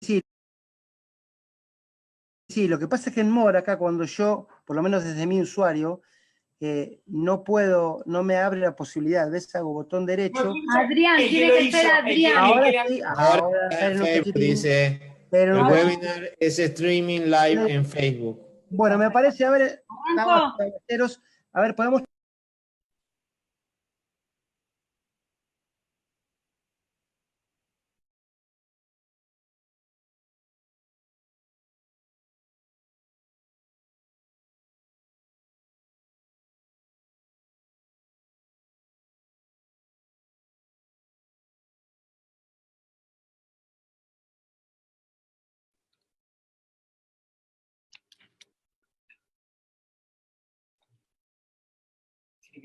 Sí, sí, lo que pasa es que en More, acá cuando yo, por lo menos desde mi usuario, no puedo, no me abre la posibilidad, ¿ves? Hago botón derecho. Adrián, tiene que ser Adrián. Ahora sí, ahora esperen un Facebook cachitín. dice, Pero el un cachitín. webinar es streaming live en Facebook. Bueno, me parece, a ver, damas Arranco. y caballeros, a ver, podemos. Qué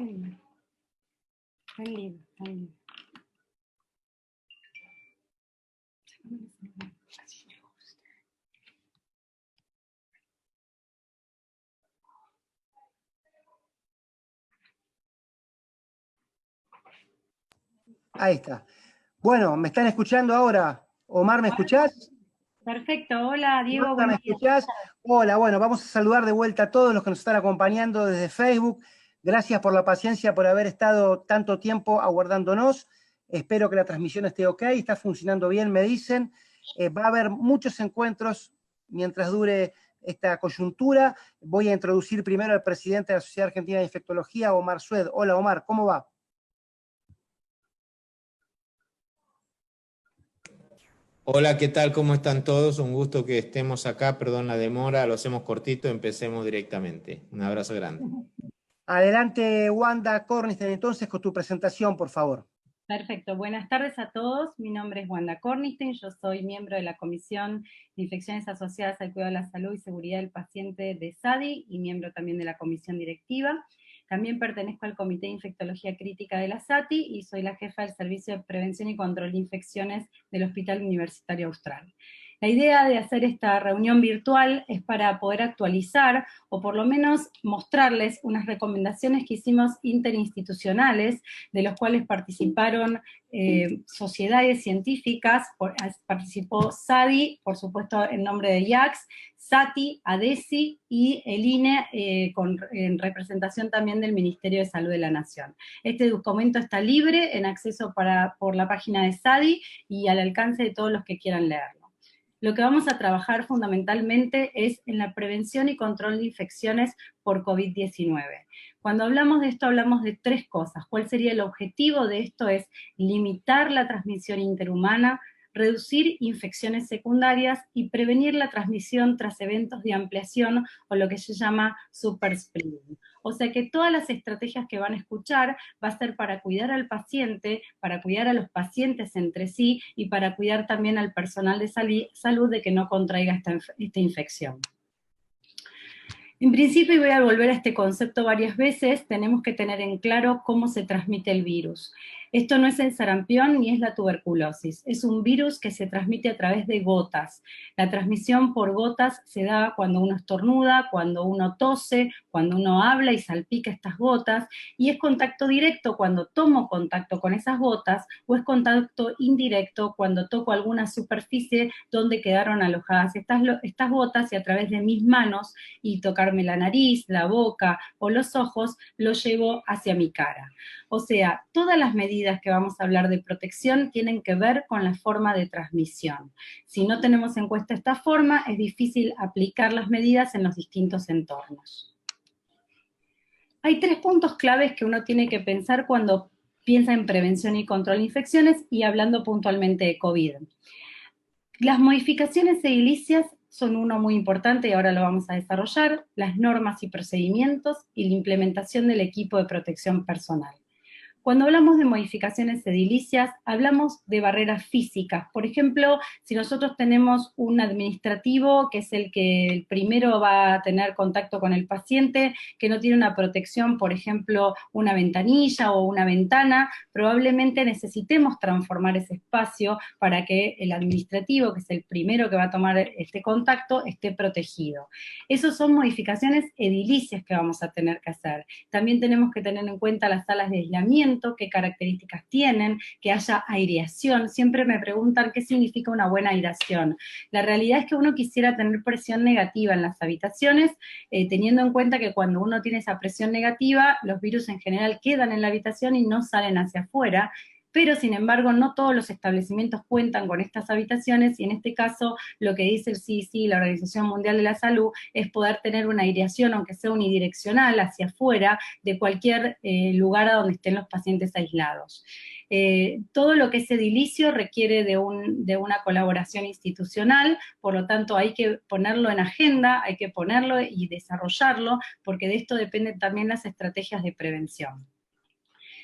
lindo. Qué lindo, qué lindo. Ahí está. Bueno, ¿me están escuchando ahora? Omar, ¿me escuchás? Perfecto, hola Diego, Marta, ¿me buenos días. escuchás? Hola, bueno, vamos a saludar de vuelta a todos los que nos están acompañando desde Facebook. Gracias por la paciencia, por haber estado tanto tiempo aguardándonos. Espero que la transmisión esté ok, está funcionando bien, me dicen. Va a haber muchos encuentros mientras dure esta coyuntura. Voy a introducir primero al presidente de la Sociedad Argentina de Infectología, Omar Sued. Hola, Omar, ¿cómo va? Hola, ¿qué tal? ¿Cómo están todos? Un gusto que estemos acá. Perdón la demora, lo hacemos cortito, empecemos directamente. Un abrazo grande. Adelante, Wanda Cornisten, entonces, con tu presentación, por favor. Perfecto, buenas tardes a todos. Mi nombre es Wanda Cornisten, yo soy miembro de la Comisión de Infecciones Asociadas al Cuidado de la Salud y Seguridad del Paciente de SADI y miembro también de la Comisión Directiva. También pertenezco al Comité de Infectología Crítica de la SATI y soy la jefa del Servicio de Prevención y Control de Infecciones del Hospital Universitario Austral. La idea de hacer esta reunión virtual es para poder actualizar o por lo menos mostrarles unas recomendaciones que hicimos interinstitucionales, de los cuales participaron sociedades científicas, participó SADI, por supuesto en nombre de IACS, SATI, ADESI y el INE en representación también del Ministerio de Salud de la Nación. Este documento está libre en acceso por la página de SADI y al alcance de todos los que quieran leerlo. Lo que vamos a trabajar fundamentalmente es en la prevención y control de infecciones por COVID-19. Cuando hablamos de esto, hablamos de tres cosas. ¿Cuál sería el objetivo de esto? Es limitar la transmisión interhumana, reducir infecciones secundarias y prevenir la transmisión tras eventos de ampliación o lo que se llama superspreading. O sea que todas las estrategias que van a escuchar va a ser para cuidar al paciente, para cuidar a los pacientes entre sí y para cuidar también al personal de salud de que no contraiga esta infección. En principio, y voy a volver a este concepto varias veces, tenemos que tener en claro cómo se transmite el virus. Esto no es el sarampión ni es la tuberculosis, es un virus que se transmite a través de gotas. La transmisión por gotas se da cuando uno estornuda, cuando uno tose, cuando uno habla y salpica estas gotas, y es contacto directo cuando tomo contacto con esas gotas, o es contacto indirecto cuando toco alguna superficie donde quedaron alojadas estas gotas y a través de mis manos y tocarme la nariz, la boca o los ojos, lo llevo hacia mi cara. O sea, todas las medidas que vamos a hablar de protección tienen que ver con la forma de transmisión. Si no tenemos en cuenta esta forma, es difícil aplicar las medidas en los distintos entornos. Hay tres puntos claves que uno tiene que pensar cuando piensa en prevención y control de infecciones y hablando puntualmente de COVID. Las modificaciones edilicias son uno muy importante y ahora lo vamos a desarrollar, las normas y procedimientos y la implementación del equipo de protección personal. Cuando hablamos de modificaciones edilicias, hablamos de barreras físicas. Por ejemplo, si nosotros tenemos un administrativo, que es el que el primero va a tener contacto con el paciente, que no tiene una protección, por ejemplo, una ventanilla o una ventana, probablemente necesitemos transformar ese espacio para que el administrativo, que es el primero que va a tomar este contacto, esté protegido. Esas son modificaciones edilicias que vamos a tener que hacer. También tenemos que tener en cuenta las salas de aislamiento, qué características tienen, que haya aireación. Siempre me preguntan qué significa una buena aireación. La realidad es que uno quisiera tener presión negativa en las habitaciones, teniendo en cuenta que cuando uno tiene esa presión negativa, los virus en general quedan en la habitación y no salen hacia afuera, pero sin embargo no todos los establecimientos cuentan con estas habitaciones, y en este caso lo que dice el CDC, la Organización Mundial de la Salud, es poder tener una aireación, aunque sea unidireccional, hacia afuera de cualquier lugar a donde estén los pacientes aislados. Todo lo que es edilicio requiere de una colaboración institucional, por lo tanto hay que ponerlo en agenda, hay que ponerlo y desarrollarlo, porque de esto dependen también las estrategias de prevención.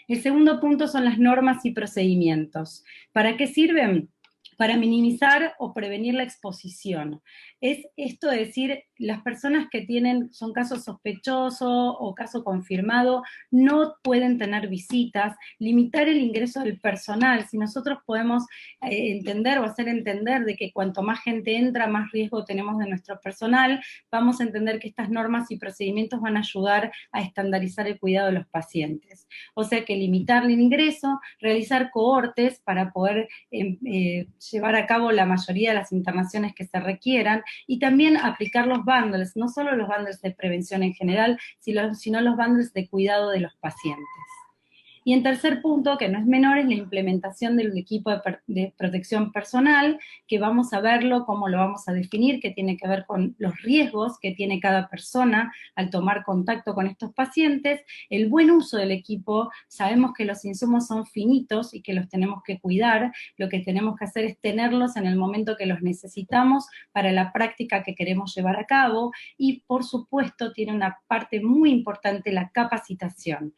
El segundo punto son las normas y procedimientos. ¿Para qué sirven? Para minimizar o prevenir la exposición. Es esto de decir, las personas que son casos sospechosos o caso confirmado, no pueden tener visitas, limitar el ingreso del personal. Si nosotros podemos entender o hacer entender de que cuanto más gente entra, más riesgo tenemos de nuestro personal, vamos a entender que estas normas y procedimientos van a ayudar a estandarizar el cuidado de los pacientes. O sea que limitar el ingreso, realizar cohortes para poder llevar a cabo la mayoría de las internaciones que se requieran, y también aplicar los bundles, no solo los bundles de prevención en general, sino los bundles de cuidado de los pacientes. Y en tercer punto, que no es menor, es la implementación del equipo de protección personal, que vamos a verlo, cómo lo vamos a definir, que tiene que ver con los riesgos que tiene cada persona al tomar contacto con estos pacientes, el buen uso del equipo. Sabemos que los insumos son finitos y que los tenemos que cuidar, lo que tenemos que hacer es tenerlos en el momento que los necesitamos para la práctica que queremos llevar a cabo, y por supuesto tiene una parte muy importante la capacitación.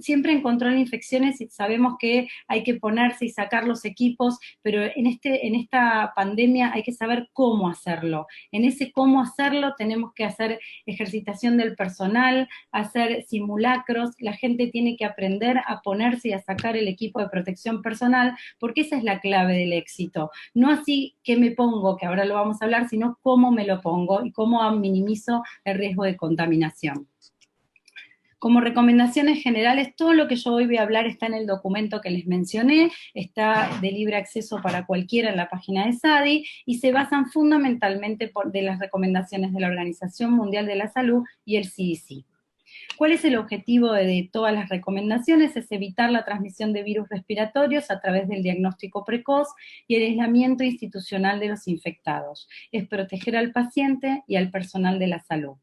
Siempre en control de infecciones sabemos que hay que ponerse y sacar los equipos, pero en esta pandemia hay que saber cómo hacerlo. En ese cómo hacerlo tenemos que hacer ejercitación del personal, hacer simulacros, la gente tiene que aprender a ponerse y a sacar el equipo de protección personal, porque esa es la clave del éxito. No así qué me pongo, que ahora lo vamos a hablar, sino cómo me lo pongo y cómo minimizo el riesgo de contaminación. Como recomendaciones generales, todo lo que yo hoy voy a hablar está en el documento que les mencioné, está de libre acceso para cualquiera en la página de SADI, y se basan fundamentalmente de las recomendaciones de la Organización Mundial de la Salud y el CDC. ¿Cuál es el objetivo de todas las recomendaciones? Es evitar la transmisión de virus respiratorios a través del diagnóstico precoz y el aislamiento institucional de los infectados. Es proteger al paciente y al personal de la salud.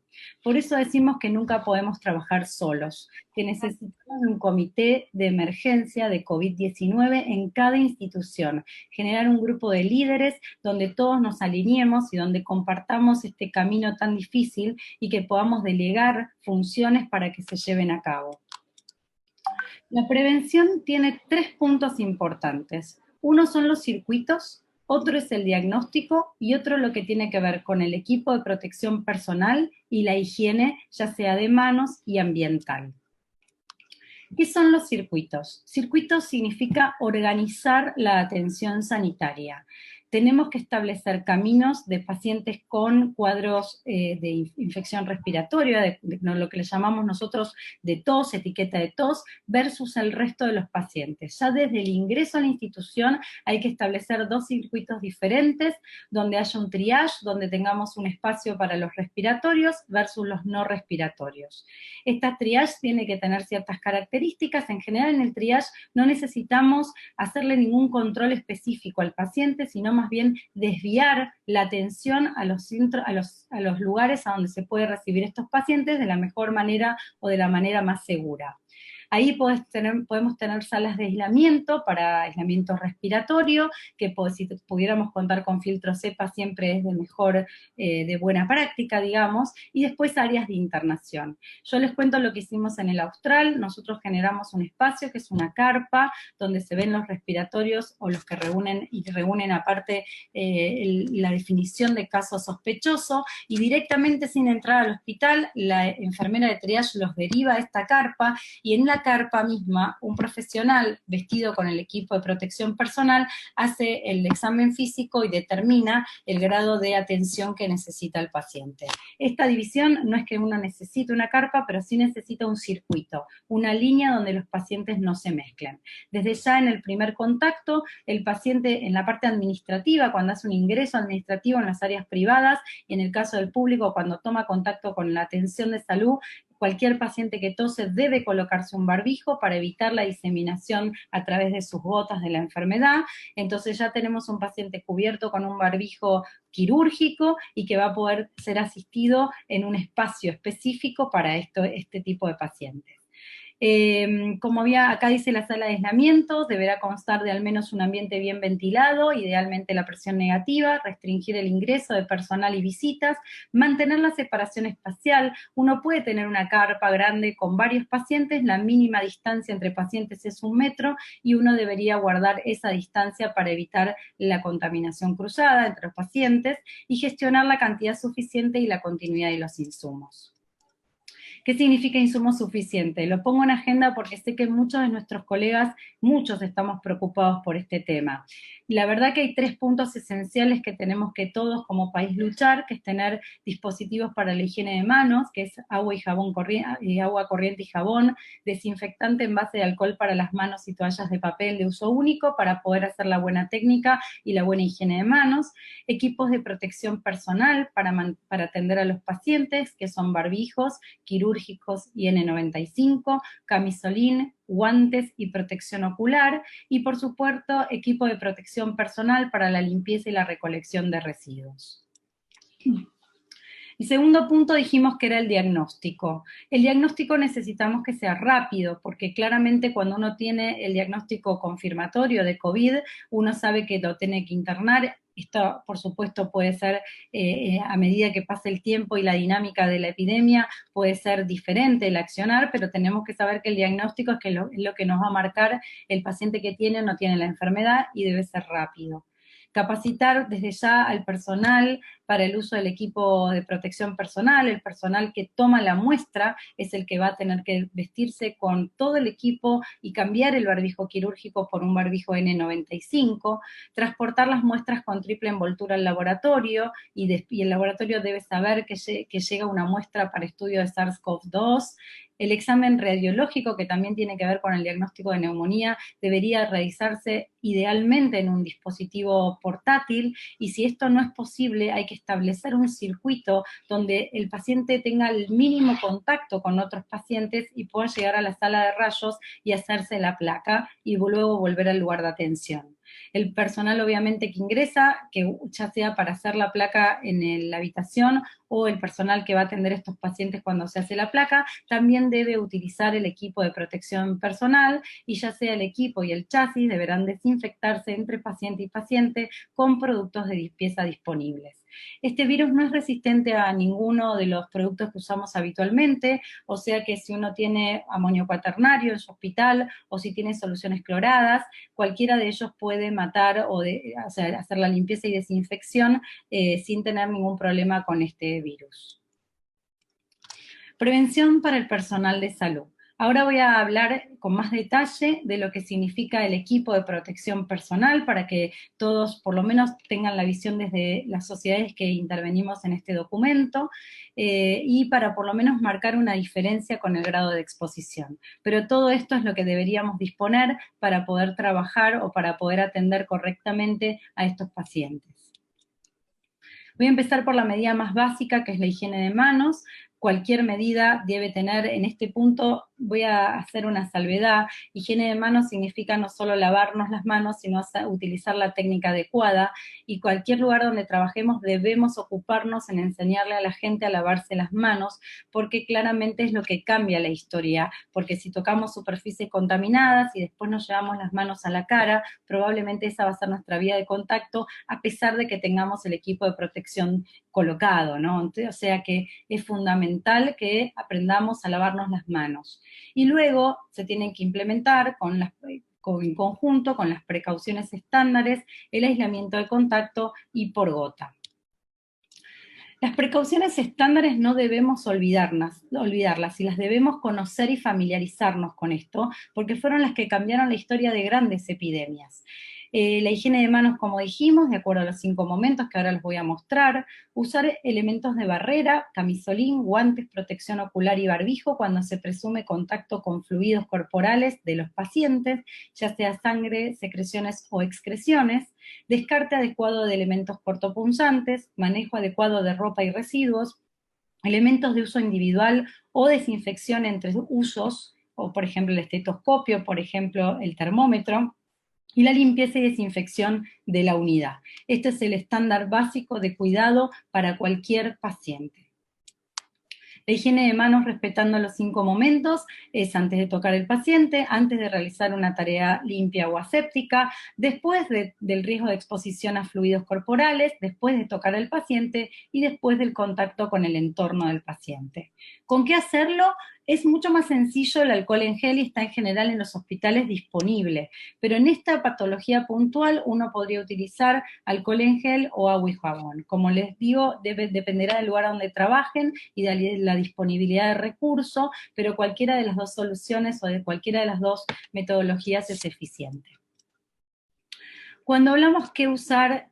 Por eso decimos que nunca podemos trabajar solos, que necesitamos un comité de emergencia de COVID-19 en cada institución, generar un grupo de líderes donde todos nos alineemos y donde compartamos este camino tan difícil y que podamos delegar funciones para que se lleven a cabo. La prevención tiene 3 puntos importantes. Uno son los circuitos, otro es el diagnóstico y otro lo que tiene que ver con el equipo de protección personal y la higiene, ya sea de manos y ambiental. ¿Qué son los circuitos? Circuitos significa organizar la atención sanitaria. Tenemos que establecer caminos de pacientes con cuadros de infección respiratoria, de lo que le llamamos nosotros de tos, etiqueta de tos, versus el resto de los pacientes. Ya desde el ingreso a la institución hay que establecer 2 circuitos diferentes, donde haya un triage, donde tengamos un espacio para los respiratorios versus los no respiratorios. Esta triage tiene que tener ciertas características. En general en el triage no necesitamos hacerle ningún control específico al paciente, sino más bien desviar la atención a los lugares a donde se puede recibir estos pacientes de la mejor manera o de la manera más segura. Ahí podemos tener salas de aislamiento para aislamiento respiratorio, que si pudiéramos contar con filtro cepa siempre es de buena práctica, digamos, y después áreas de internación. Yo les cuento lo que hicimos en el Austral. Nosotros generamos un espacio que es una carpa, donde se ven los respiratorios o los que reúnen aparte la definición de caso sospechoso, y directamente sin entrar al hospital, la enfermera de triage los deriva a esta carpa, y en la carpa misma, un profesional vestido con el equipo de protección personal hace el examen físico y determina el grado de atención que necesita el paciente. Esta división no es que uno necesite una carpa, pero sí necesita un circuito, una línea donde los pacientes no se mezclen. Desde ya en el primer contacto, el paciente en la parte administrativa, cuando hace un ingreso administrativo en las áreas privadas, y en el caso del público, cuando toma contacto con la atención de salud, cualquier paciente que tose debe colocarse un barbijo para evitar la diseminación a través de sus gotas de la enfermedad. Entonces ya tenemos un paciente cubierto con un barbijo quirúrgico y que va a poder ser asistido en un espacio específico para este tipo de pacientes. Como acá dice la sala de aislamiento, deberá constar de al menos un ambiente bien ventilado, idealmente la presión negativa, restringir el ingreso de personal y visitas, mantener la separación espacial. Uno puede tener una carpa grande con varios pacientes, la mínima distancia entre pacientes es 1 metro, y uno debería guardar esa distancia para evitar la contaminación cruzada entre los pacientes, y gestionar la cantidad suficiente y la continuidad de los insumos. ¿Qué significa insumo suficiente? Lo pongo en agenda porque sé que muchos de nuestros colegas, muchos estamos preocupados por este tema. La verdad que hay 3 puntos esenciales que tenemos que todos como país luchar, que es tener dispositivos para la higiene de manos, que es agua corriente y jabón, desinfectante en base de alcohol para las manos y toallas de papel de uso único para poder hacer la buena técnica y la buena higiene de manos, equipos de protección personal para atender a los pacientes, que son barbijos, quirúrgicos y N95, camisolín, guantes y protección ocular, y por supuesto equipo de protección personal para la limpieza y la recolección de residuos. El segundo punto dijimos que era el diagnóstico. El diagnóstico necesitamos que sea rápido, porque claramente cuando uno tiene el diagnóstico confirmatorio de COVID, uno sabe que lo tiene que internar. Esto, por supuesto, puede ser, a medida que pase el tiempo y la dinámica de la epidemia, puede ser diferente el accionar, pero tenemos que saber que el diagnóstico es lo que nos va a marcar el paciente que tiene o no tiene la enfermedad, y debe ser rápido. Capacitar desde ya al personal para el uso del equipo de protección personal. El personal que toma la muestra es el que va a tener que vestirse con todo el equipo y cambiar el barbijo quirúrgico por un barbijo N95, transportar las muestras con triple envoltura al laboratorio, y el laboratorio debe saber que llega una muestra para estudio de SARS-CoV-2. El examen radiológico, que también tiene que ver con el diagnóstico de neumonía, debería realizarse idealmente en un dispositivo portátil, y si esto no es posible, hay que establecer un circuito donde el paciente tenga el mínimo contacto con otros pacientes y pueda llegar a la sala de rayos y hacerse la placa, y luego volver al lugar de atención. El personal obviamente que ingresa, que ya sea para hacer la placa en la habitación, o el personal que va a atender a estos pacientes cuando se hace la placa, también debe utilizar el equipo de protección personal, y ya sea el equipo y el chasis deberán desinfectarse entre paciente y paciente con productos de limpieza disponibles. Este virus no es resistente a ninguno de los productos que usamos habitualmente, o sea que si uno tiene amonio cuaternario en su hospital, o si tiene soluciones cloradas, cualquiera de ellos puede matar hacer la limpieza y desinfección sin tener ningún problema con este virus. Prevención para el personal de salud. Ahora voy a hablar con más detalle de lo que significa el equipo de protección personal, para que todos por lo menos tengan la visión desde las sociedades que intervenimos en este documento, y para por lo menos marcar una diferencia con el grado de exposición. Pero todo esto es lo que deberíamos disponer para poder trabajar o para poder atender correctamente a estos pacientes. Voy a empezar por la medida más básica, que es la higiene de manos. cualquier medida debe tener, en este punto voy a hacer una salvedad, higiene de manos significa no solo lavarnos las manos, sino utilizar la técnica adecuada, y cualquier lugar donde trabajemos debemos ocuparnos en enseñarle a la gente a lavarse las manos, porque claramente es lo que cambia la historia, porque si tocamos superficies contaminadas y después nos llevamos las manos a la cara, probablemente esa va a ser nuestra vía de contacto, a pesar de que tengamos el equipo de protección colocado, ¿no? Entonces, o sea que es fundamental que aprendamos a lavarnos las manos. Y luego se tienen que implementar en conjunto con las precauciones estándares, el aislamiento de contacto y por gota. Las precauciones estándares no debemos olvidarlas y las debemos conocer y familiarizarnos con esto, porque fueron las que cambiaron la historia de grandes epidemias. La higiene de manos, como dijimos, de acuerdo a los 5 momentos que ahora les voy a mostrar, usar elementos de barrera, camisolín, guantes, protección ocular y barbijo cuando se presume contacto con fluidos corporales de los pacientes, ya sea sangre, secreciones o excreciones, descarte adecuado de elementos cortopunzantes, manejo adecuado de ropa y residuos, elementos de uso individual o desinfección entre usos, o por ejemplo el estetoscopio, por ejemplo el termómetro, y la limpieza y desinfección de la unidad. Este es el estándar básico de cuidado para cualquier paciente. La higiene de manos respetando los 5 momentos es antes de tocar el paciente, antes de realizar una tarea limpia o aséptica, después del riesgo de exposición a fluidos corporales, después de tocar al paciente y después del contacto con el entorno del paciente. ¿Con qué hacerlo? Es mucho más sencillo, el alcohol en gel y está en general en los hospitales disponible, pero en esta patología puntual uno podría utilizar alcohol en gel o agua y jabón. Como les digo, dependerá del lugar donde trabajen y de la disponibilidad de recursos, pero cualquiera de las dos soluciones o de cualquiera de las dos metodologías es eficiente. Cuando hablamos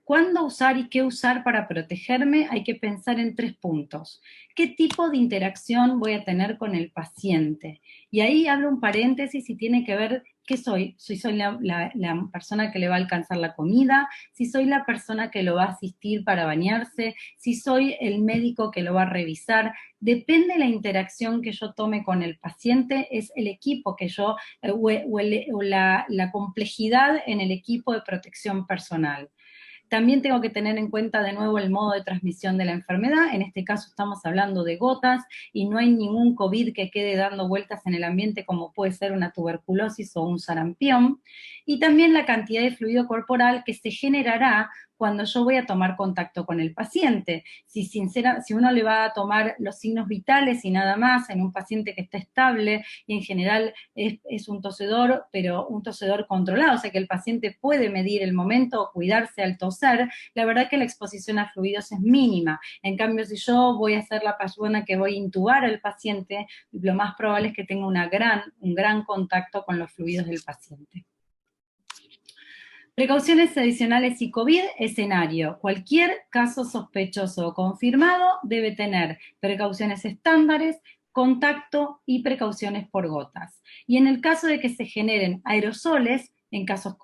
cuándo usar y qué usar para protegerme, hay que pensar en 3 puntos. ¿Qué tipo de interacción voy a tener con el paciente? Y ahí abro un paréntesis y tiene que ver qué soy. Si soy la persona que le va a alcanzar la comida, si soy la persona que lo va a asistir para bañarse, si soy el médico que lo va a revisar. Depende de la interacción que yo tome con el paciente, es el equipo que yo, o la complejidad en el equipo de protección personal. También tengo que tener en cuenta de nuevo el modo de transmisión de la enfermedad. En este caso estamos hablando de gotas y no hay ningún COVID que quede dando vueltas en el ambiente como puede ser una tuberculosis o un sarampión. Y también la cantidad de fluido corporal que se generará cuando yo voy a tomar contacto con el paciente. Si uno le va a tomar los signos vitales y nada más en un paciente que está estable y en general es un tosedor, pero un tosedor controlado, o sea que el paciente puede medir el momento o cuidarse al toser, la verdad que la exposición a fluidos es mínima. En cambio, si yo voy a ser la persona que voy a intubar al paciente, lo más probable es que tenga un gran contacto con los fluidos del paciente. Precauciones adicionales y COVID, escenario. Cualquier caso sospechoso o confirmado debe tener precauciones estándares, contacto y precauciones por gotas. Y en el caso de que se generen aerosoles, en casos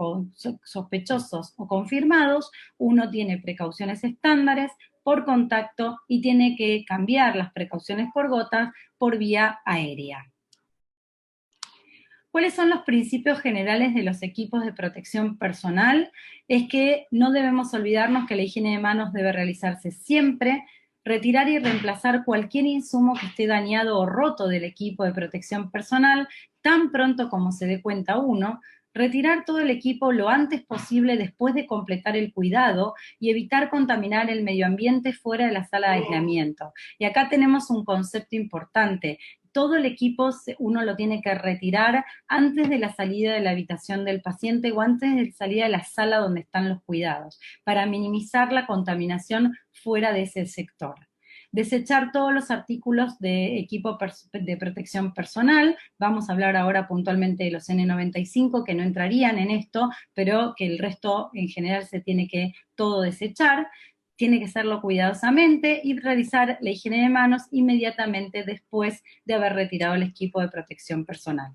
sospechosos o confirmados, uno tiene precauciones estándares por contacto y tiene que cambiar las precauciones por gotas por vía aérea. ¿Cuáles son los principios generales de los equipos de protección personal? Es que no debemos olvidarnos que la higiene de manos debe realizarse siempre, retirar y reemplazar cualquier insumo que esté dañado o roto del equipo de protección personal tan pronto como se dé cuenta uno, retirar todo el equipo lo antes posible después de completar el cuidado y evitar contaminar el medio ambiente fuera de la sala de aislamiento. Y acá tenemos un concepto importante. Todo el equipo uno lo tiene que retirar antes de la salida de la habitación del paciente o antes de la salida de la sala donde están los cuidados, para minimizar la contaminación fuera de ese sector. Desechar todos los artículos de equipo de protección personal. Vamos a hablar ahora puntualmente de los N95 que no entrarían en esto, pero que el resto en general se tiene que todo desechar. Tiene que hacerlo cuidadosamente y realizar la higiene de manos inmediatamente después de haber retirado el equipo de protección personal.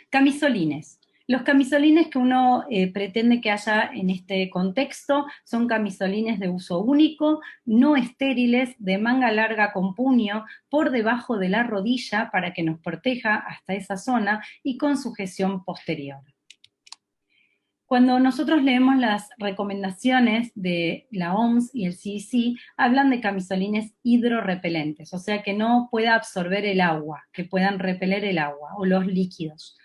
Camisolines. Los camisolines que uno pretende que haya en este contexto son camisolines de uso único, no estériles, de manga larga con puño, por debajo de la rodilla para que nos proteja hasta esa zona y con sujeción posterior. Cuando nosotros leemos las recomendaciones de la OMS y el CDC, hablan de camisolines hidrorrepelentes, o sea que no pueda absorber el agua, que puedan repeler el agua o los líquidos.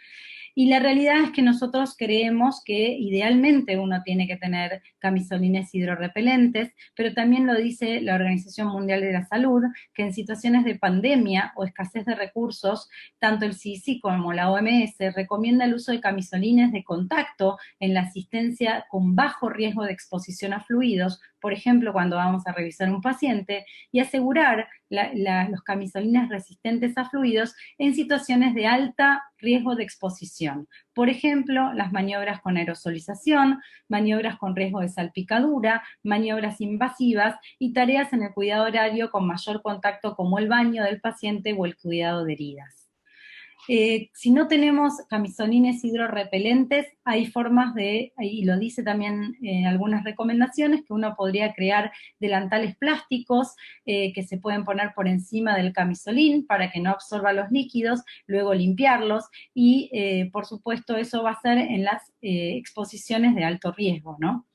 Y la realidad es que nosotros creemos que idealmente uno tiene que tener camisolines hidrorrepelentes, pero también lo dice la Organización Mundial de la Salud, que en situaciones de pandemia o escasez de recursos, tanto el CDC como la OMS recomienda el uso de camisolines de contacto en la asistencia con bajo riesgo de exposición a fluidos, por ejemplo, cuando vamos a revisar un paciente, y asegurar los camisolines resistentes a fluidos en situaciones de alta riesgo de exposición. Por ejemplo, las maniobras con aerosolización, maniobras con riesgo de salpicadura, maniobras invasivas y tareas en el cuidado horario con mayor contacto como el baño del paciente o el cuidado de heridas. Si no tenemos camisolines hidrorrepelentes, hay formas de, y lo dice también algunas recomendaciones, que uno podría crear delantales plásticos que se pueden poner por encima del camisolín para que no absorba los líquidos, luego limpiarlos y por supuesto eso va a ser en las exposiciones de alto riesgo, ¿no?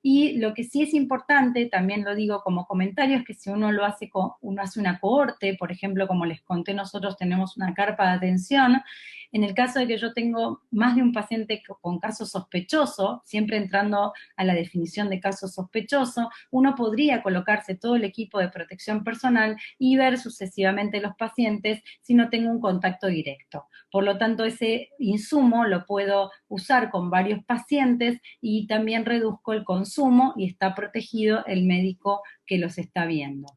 Y lo que sí es importante, también lo digo como comentario, es que si uno lo hace, uno hace una cohorte, por ejemplo, como les conté, nosotros tenemos una carpa de atención, en el caso de que yo tengo más de un paciente con caso sospechoso, siempre entrando a la definición de caso sospechoso, uno podría colocarse todo el equipo de protección personal y ver sucesivamente los pacientes si no tengo un contacto directo. Por lo tanto, ese insumo lo puedo usar con varios pacientes y también reduzco el consumo y está protegido el médico que los está viendo.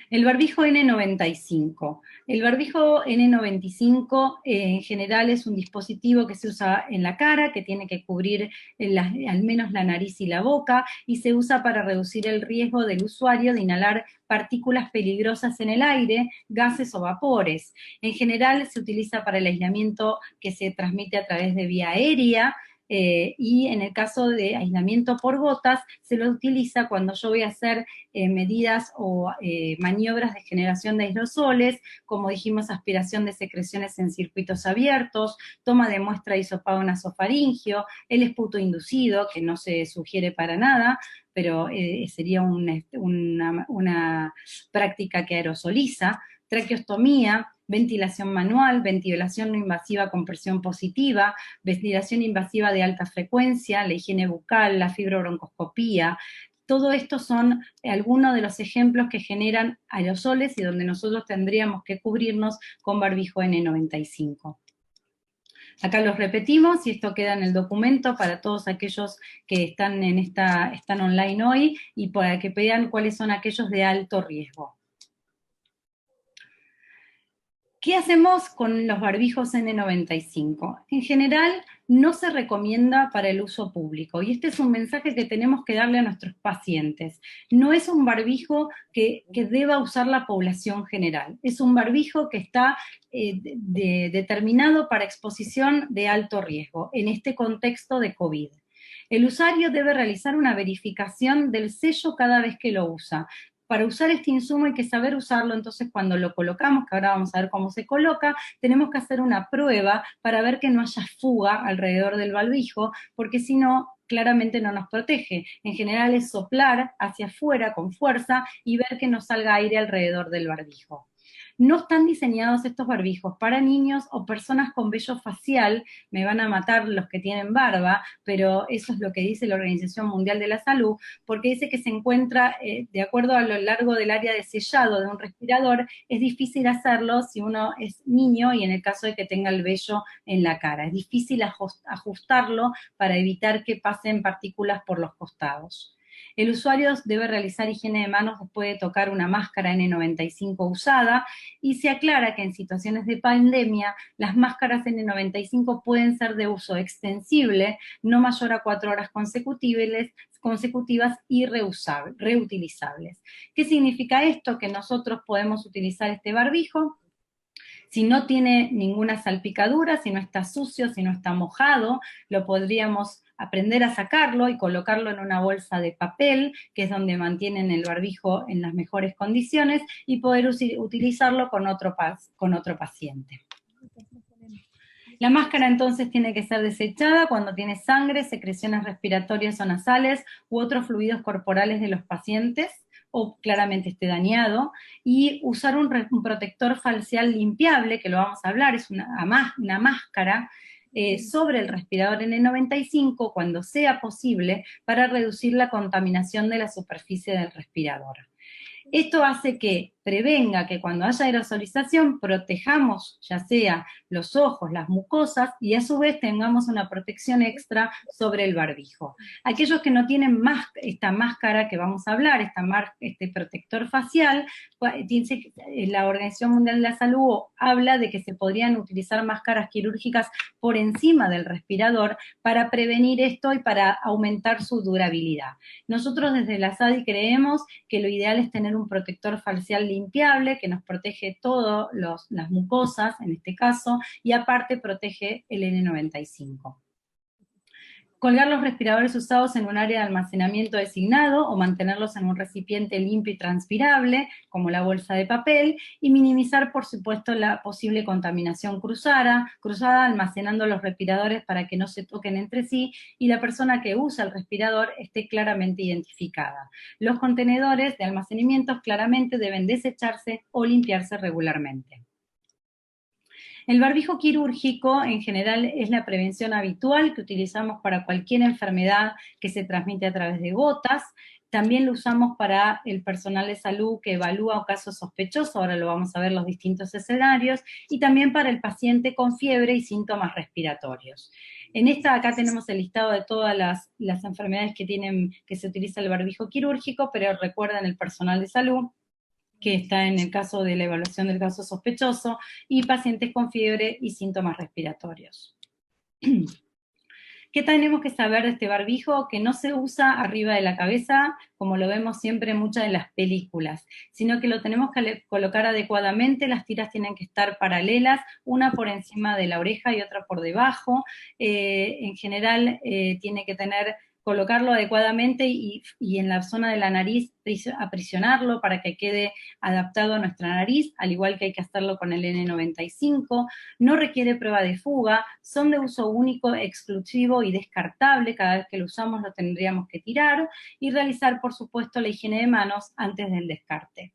El barbijo N95. El barbijo N95 en general es un dispositivo que se usa en la cara, que tiene que cubrir al menos la nariz y la boca, y se usa para reducir el riesgo del usuario de inhalar partículas peligrosas en el aire, gases o vapores. En general se utiliza para el aislamiento que se transmite a través de vía aérea, y en el caso de aislamiento por gotas, se lo utiliza cuando yo voy a hacer medidas o maniobras de generación de aerosoles, como dijimos, aspiración de secreciones en circuitos abiertos, toma de muestra de hisopado nasofaringio, el esputo inducido, que no se sugiere para nada, pero sería una práctica que aerosoliza, traqueostomía, ventilación manual, ventilación no invasiva con presión positiva, ventilación invasiva de alta frecuencia, la higiene bucal, la fibrobroncoscopía. Todo esto son algunos de los ejemplos que generan aerosoles y donde nosotros tendríamos que cubrirnos con barbijo N95. Acá los repetimos y esto queda en el documento para todos aquellos que están están online hoy y para que vean cuáles son aquellos de alto riesgo. ¿Qué hacemos con los barbijos N95? En general, no se recomienda para el uso público, y este es un mensaje que tenemos que darle a nuestros pacientes. No es un barbijo que deba usar la población general, es un barbijo que está determinado para exposición de alto riesgo, en este contexto de COVID. El usuario debe realizar una verificación del sello cada vez que lo usa. Para usar este insumo hay que saber usarlo, entonces cuando lo colocamos, que ahora vamos a ver cómo se coloca, tenemos que hacer una prueba para ver que no haya fuga alrededor del barbijo, porque si no, claramente no nos protege. En general es soplar hacia afuera con fuerza y ver que no salga aire alrededor del barbijo. No están diseñados estos barbijos para niños o personas con vello facial, me van a matar los que tienen barba, pero eso es lo que dice la Organización Mundial de la Salud, porque dice que se encuentra, de acuerdo a lo largo del área de sellado de un respirador, es difícil hacerlo si uno es niño y en el caso de que tenga el vello en la cara. Es difícil ajustarlo para evitar que pasen partículas por los costados. El usuario debe realizar higiene de manos después de tocar una máscara N95 usada y se aclara que en situaciones de pandemia las máscaras N95 pueden ser de uso extensible, no mayor a 4 horas consecutivas y reutilizables. ¿Qué significa esto? Que nosotros podemos utilizar este barbijo Si no tiene ninguna salpicadura, si no está sucio, si no está mojado, lo podríamos aprender a sacarlo y colocarlo en una bolsa de papel, que es donde mantienen el barbijo en las mejores condiciones, y poder utilizarlo con otro paciente. La máscara entonces tiene que ser desechada cuando tiene sangre, secreciones respiratorias o nasales u otros fluidos corporales de los pacientes, o claramente esté dañado, y usar un protector facial limpiable, que lo vamos a hablar, es una máscara sobre el respirador N95 cuando sea posible para reducir la contaminación de la superficie del respirador. Esto hace que prevenga que cuando haya aerosolización protejamos ya sea los ojos, las mucosas, y a su vez tengamos una protección extra sobre el barbijo. Aquellos que no tienen esta máscara que vamos a hablar, este protector facial, la Organización Mundial de la Salud habla de que se podrían utilizar máscaras quirúrgicas por encima del respirador para prevenir esto y para aumentar su durabilidad. Nosotros desde la SADI creemos que lo ideal es tener un protector facial limpiable que nos protege todas las mucosas, en este caso, y aparte protege el N95. Colgar los respiradores usados en un área de almacenamiento designado o mantenerlos en un recipiente limpio y transpirable, como la bolsa de papel, y minimizar, por supuesto, la posible contaminación cruzada, almacenando los respiradores para que no se toquen entre sí y la persona que usa el respirador esté claramente identificada. Los contenedores de almacenamiento claramente deben desecharse o limpiarse regularmente. El barbijo quirúrgico, en general, es la prevención habitual que utilizamos para cualquier enfermedad que se transmite a través de gotas. También lo usamos para el personal de salud que evalúa un caso sospechoso, ahora lo vamos a ver los distintos escenarios, y también para el paciente con fiebre y síntomas respiratorios. Acá tenemos el listado de todas las enfermedades que se utiliza el barbijo quirúrgico, pero recuerden el personal de salud, que está en el caso de la evaluación del caso sospechoso, y pacientes con fiebre y síntomas respiratorios. ¿Qué tenemos que saber de este barbijo? Que no se usa arriba de la cabeza, como lo vemos siempre en muchas de las películas, sino que lo tenemos que colocar adecuadamente, las tiras tienen que estar paralelas, una por encima de la oreja y otra por debajo. En general tiene que colocarlo adecuadamente y en la zona de la nariz aprisionarlo para que quede adaptado a nuestra nariz, al igual que hay que hacerlo con el N95, no requiere prueba de fuga, son de uso único, exclusivo y descartable, cada vez que lo usamos lo tendríamos que tirar, y realizar, por supuesto, la higiene de manos antes del descarte.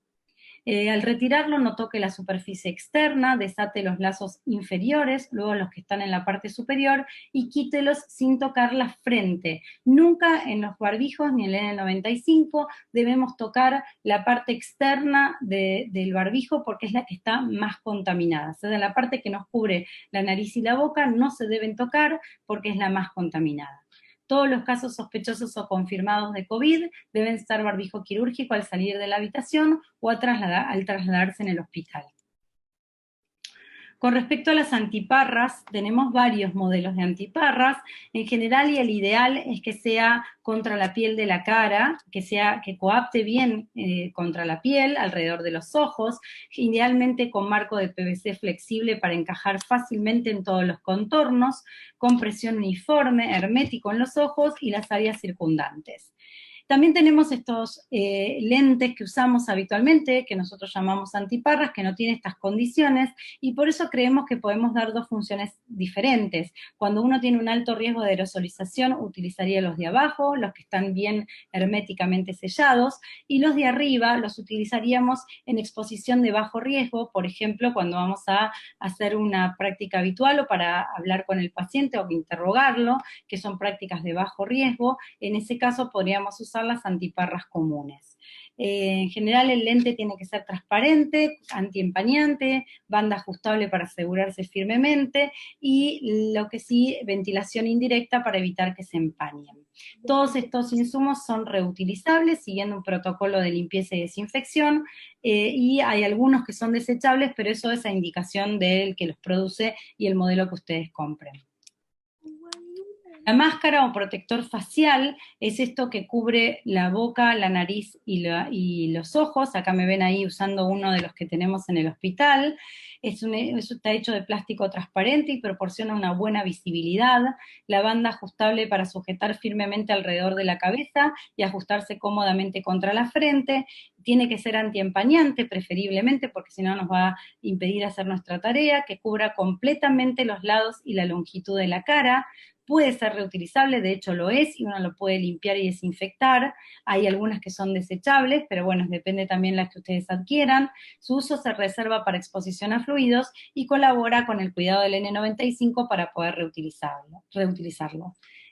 Al retirarlo no toque la superficie externa, desate los lazos inferiores, luego los que están en la parte superior, y quítelos sin tocar la frente. Nunca en los barbijos ni en el N95 debemos tocar la parte externa del barbijo porque es la que está más contaminada. O sea, la parte que nos cubre la nariz y la boca no se deben tocar porque es la más contaminada. Todos los casos sospechosos o confirmados de COVID deben estar barbijo quirúrgico al salir de la habitación o al trasladarse en el hospital. Con respecto a las antiparras, tenemos varios modelos de antiparras. En general, y el ideal es que sea contra la piel de la cara, que coapte bien contra la piel, alrededor de los ojos, idealmente con marco de PVC flexible para encajar fácilmente en todos los contornos, con presión uniforme, hermético en los ojos y las áreas circundantes. También tenemos estos lentes que usamos habitualmente, que nosotros llamamos antiparras, que no tienen estas condiciones, y por eso creemos que podemos dar dos funciones diferentes. Cuando uno tiene un alto riesgo de aerosolización, utilizaría los de abajo, los que están bien herméticamente sellados, y los de arriba los utilizaríamos en exposición de bajo riesgo, por ejemplo, cuando vamos a hacer una práctica habitual o para hablar con el paciente o interrogarlo, que son prácticas de bajo riesgo. En ese caso podríamos usar las antiparras comunes. En general el lente tiene que ser transparente, antiempañante, banda ajustable para asegurarse firmemente y lo que sí, ventilación indirecta para evitar que se empañen. Todos estos insumos son reutilizables siguiendo un protocolo de limpieza y desinfección y hay algunos que son desechables, pero eso es a indicación del que los produce y el modelo que ustedes compren. La máscara o protector facial es esto que cubre la boca, la nariz y los ojos. Acá me ven ahí usando uno de los que tenemos en el hospital. Eso está hecho de plástico transparente y proporciona una buena visibilidad. La banda ajustable para sujetar firmemente alrededor de la cabeza y ajustarse cómodamente contra la frente. Tiene que ser antiempañante, preferiblemente, porque si no nos va a impedir hacer nuestra tarea, que cubra completamente los lados y la longitud de la cara. Puede ser reutilizable, de hecho lo es, y uno lo puede limpiar y desinfectar. Hay algunas que son desechables, pero bueno, depende también las que ustedes adquieran. Su uso se reserva para exposición a fluidos y colabora con el cuidado del N95 para poder reutilizarlo.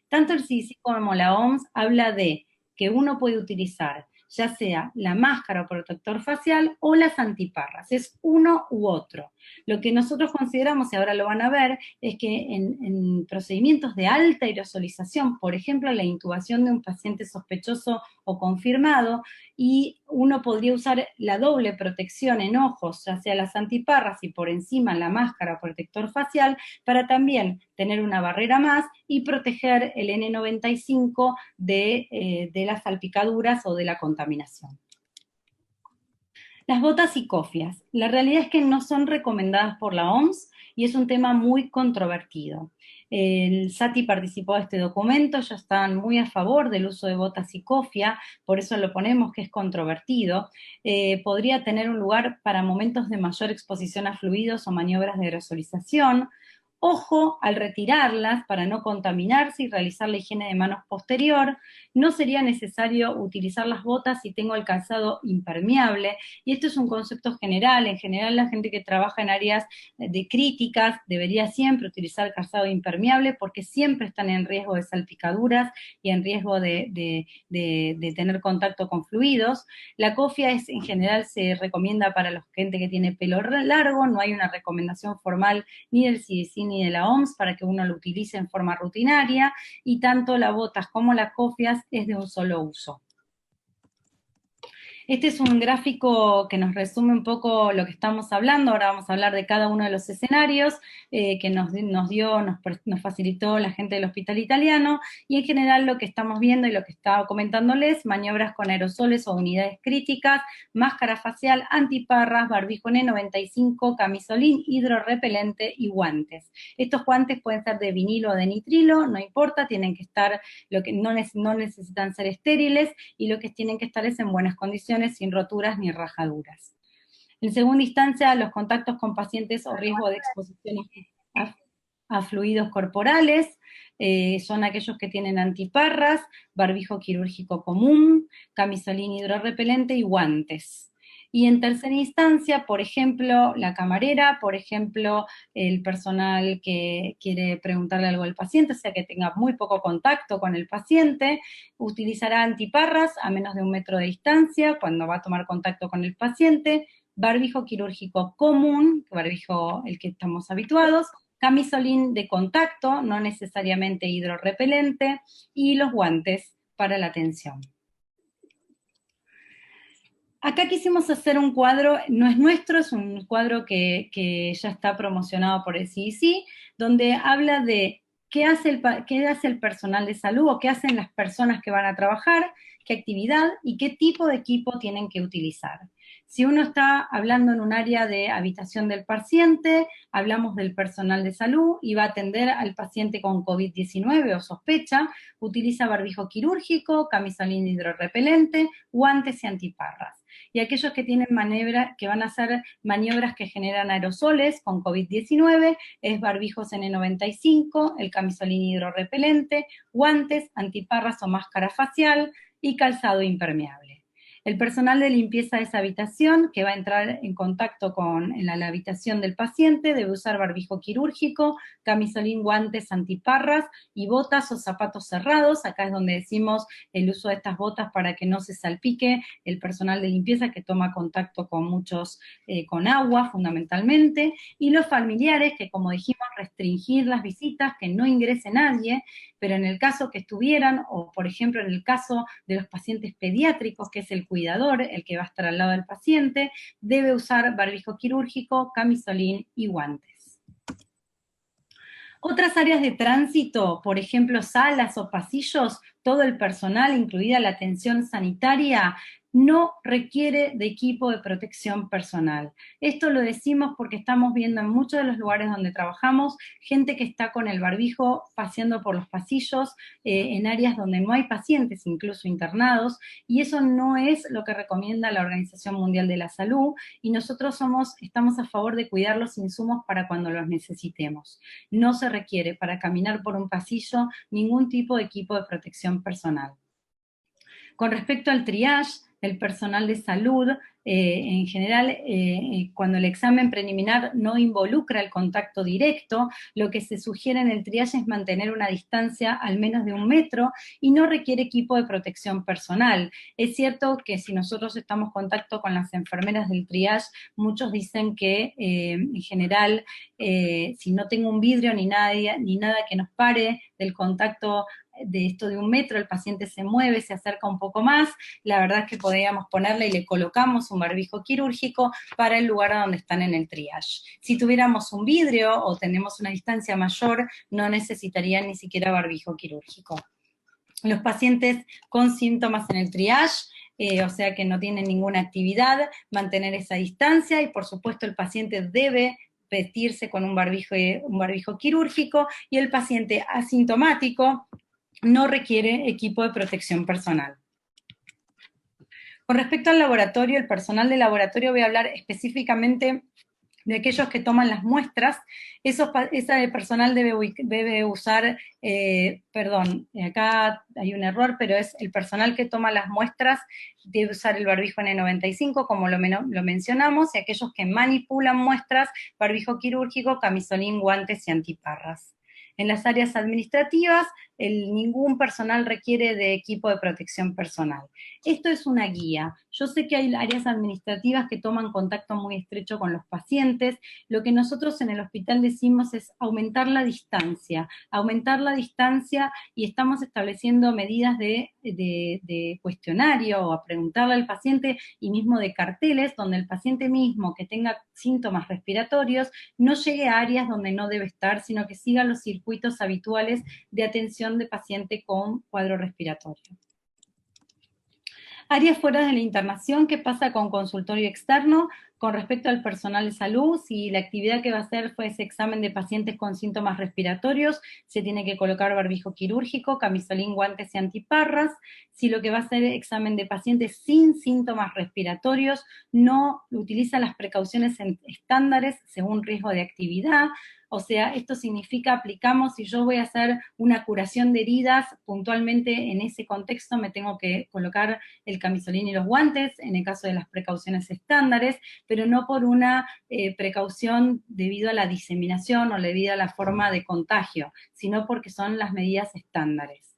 Tanto el CDC como la OMS habla de que uno puede utilizar ya sea la máscara o protector facial o las antiparras, es uno u otro. Lo que nosotros consideramos, y ahora lo van a ver, es que en procedimientos de alta aerosolización, por ejemplo, la intubación de un paciente sospechoso o confirmado, y uno podría usar la doble protección en ojos, ya sea las antiparras y por encima la máscara o protector facial, para también tener una barrera más y proteger el N95 de las salpicaduras o de la contaminación. Las botas y cofias. La realidad es que no son recomendadas por la OMS y es un tema muy controvertido. El SATI participó de este documento, ya están muy a favor del uso de botas y cofia, por eso lo ponemos que es controvertido. Podría tener un lugar para momentos de mayor exposición a fluidos o maniobras de aerosolización. Ojo al retirarlas para no contaminarse y realizar la higiene de manos posterior. No sería necesario utilizar las botas si tengo el calzado impermeable, y esto es un concepto general. En general la gente que trabaja en áreas de críticas debería siempre utilizar calzado impermeable porque siempre están en riesgo de salpicaduras y en riesgo de tener contacto con fluidos. La cofia en general se recomienda para la gente que tiene pelo largo, no hay una recomendación formal ni del CDC ni de la OMS para que uno lo utilice en forma rutinaria, y tanto las botas como las cofias es de un solo uso. Este es un gráfico que nos resume un poco lo que estamos hablando. Ahora vamos a hablar de cada uno de los escenarios que nos facilitó la gente del Hospital Italiano, y en general lo que estamos viendo y lo que estaba comentándoles: maniobras con aerosoles o unidades críticas, máscara facial, antiparras, barbijo N95, camisolín hidrorrepelente y guantes. Estos guantes pueden ser de vinilo o de nitrilo, no importa, tienen que estar, no necesitan ser estériles, y lo que tienen que estar es en buenas condiciones, sin roturas ni rajaduras. En segunda instancia, los contactos con pacientes o riesgo de exposición a fluidos corporales son aquellos que tienen antiparras, barbijo quirúrgico común, camisolín hidrorrepelente y guantes. Y en tercera instancia, por ejemplo, la camarera, por ejemplo, el personal que quiere preguntarle algo al paciente, o sea, que tenga muy poco contacto con el paciente, utilizará antiparras a menos de 1 metro de distancia cuando va a tomar contacto con el paciente, barbijo quirúrgico común, barbijo el que estamos habituados, camisolín de contacto, no necesariamente hidrorrepelente, y los guantes para la atención. Acá quisimos hacer un cuadro, no es nuestro, es un cuadro que ya está promocionado por el CDC, donde habla de qué hace el personal de salud o qué hacen las personas que van a trabajar, qué actividad y qué tipo de equipo tienen que utilizar. Si uno está hablando en un área de habitación del paciente, hablamos del personal de salud y va a atender al paciente con COVID-19 o sospecha, utiliza barbijo quirúrgico, camisolín hidrorrepelente, guantes y antiparras. Y aquellos que tienen que van a hacer maniobras que generan aerosoles con COVID-19, es barbijos N95, el camisolín hidrorrepelente, guantes, antiparras o máscara facial y calzado impermeable. El personal de limpieza de esa habitación, que va a entrar en contacto en la habitación del paciente, debe usar barbijo quirúrgico, camisolín, guantes, antiparras y botas o zapatos cerrados. Acá es donde decimos el uso de estas botas para que no se salpique el personal de limpieza que toma contacto con con agua fundamentalmente. Y los familiares, que como dijimos, restringir las visitas, que no ingrese nadie, pero en el caso que estuvieran, o por ejemplo en el caso de los pacientes pediátricos, que es el cuidador, el que va a estar al lado del paciente, debe usar barbijo quirúrgico, camisolín y guantes. Otras áreas de tránsito, por ejemplo, salas o pasillos, todo el personal, incluida la atención sanitaria, no requiere de equipo de protección personal. Esto lo decimos porque estamos viendo en muchos de los lugares donde trabajamos gente que está con el barbijo paseando por los pasillos, en áreas donde no hay pacientes, incluso internados, y eso no es lo que recomienda la Organización Mundial de la Salud, y nosotros estamos a favor de cuidar los insumos para cuando los necesitemos. No se requiere para caminar por un pasillo ningún tipo de equipo de protección personal. Con respecto al triage, el personal de salud, en general, cuando el examen preliminar no involucra el contacto directo, lo que se sugiere en el triage es mantener una distancia al menos de 1 metro y no requiere equipo de protección personal. Es cierto que si nosotros estamos en contacto con las enfermeras del triage, muchos dicen que en general, si no tengo un vidrio ni nada que nos pare del contacto de esto de 1 metro, el paciente se mueve, se acerca un poco más, la verdad es que podríamos ponerle y le colocamos un barbijo quirúrgico para el lugar a donde están en el triage. Si tuviéramos un vidrio o tenemos una distancia mayor, no necesitarían ni siquiera barbijo quirúrgico. Los pacientes con síntomas en el triage, o sea que no tienen ninguna actividad, mantener esa distancia, y por supuesto el paciente debe vestirse con un barbijo quirúrgico, y el paciente asintomático no requiere equipo de protección personal. Con respecto al laboratorio, el personal de laboratorio, voy a hablar específicamente de aquellos que toman las muestras. Ese personal debe usar, acá hay un error, pero es el personal que toma las muestras, debe usar el barbijo N95, como lo mencionamos, y aquellos que manipulan muestras, barbijo quirúrgico, camisolín, guantes y antiparras. En las áreas administrativas, ningún personal requiere de equipo de protección personal. Esto es una guía. Yo sé que hay áreas administrativas que toman contacto muy estrecho con los pacientes. Lo que nosotros en el hospital decimos es aumentar la distancia, y estamos estableciendo medidas de cuestionario o a preguntarle al paciente, y mismo de carteles, donde el paciente mismo que tenga síntomas respiratorios no llegue a áreas donde no debe estar, sino que siga los circuitos habituales de atención de paciente con cuadro respiratorio. Áreas fuera de la internación, ¿qué pasa con consultorio externo? Con respecto al personal de salud, si la actividad que va a hacer fue ese examen de pacientes con síntomas respiratorios, se tiene que colocar barbijo quirúrgico, camisolín, guantes y antiparras. Si lo que va a hacer examen de pacientes sin síntomas respiratorios, no utiliza las precauciones estándares según riesgo de actividad. O sea, esto significa aplicamos, si yo voy a hacer una curación de heridas, puntualmente en ese contexto me tengo que colocar el camisolín y los guantes, en el caso de las precauciones estándares, pero no por una precaución debido a la diseminación o debido a la forma de contagio, sino porque son las medidas estándares.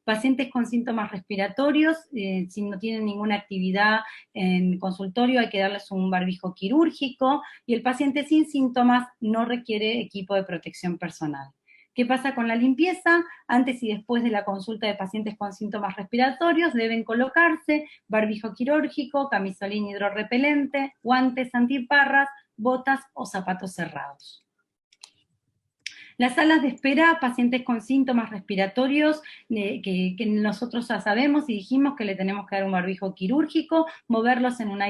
Pacientes con síntomas respiratorios, si no tienen ninguna actividad en consultorio, hay que darles un barbijo quirúrgico, y el paciente sin síntomas no requiere equipo de protección personal. ¿Qué pasa con la limpieza? Antes y después de la consulta de pacientes con síntomas respiratorios deben colocarse barbijo quirúrgico, camisolín hidrorrepelente, guantes antiparras, botas o zapatos cerrados. Las salas de espera, pacientes con síntomas respiratorios, que nosotros ya sabemos y dijimos que le tenemos que dar un barbijo quirúrgico, moverlos en una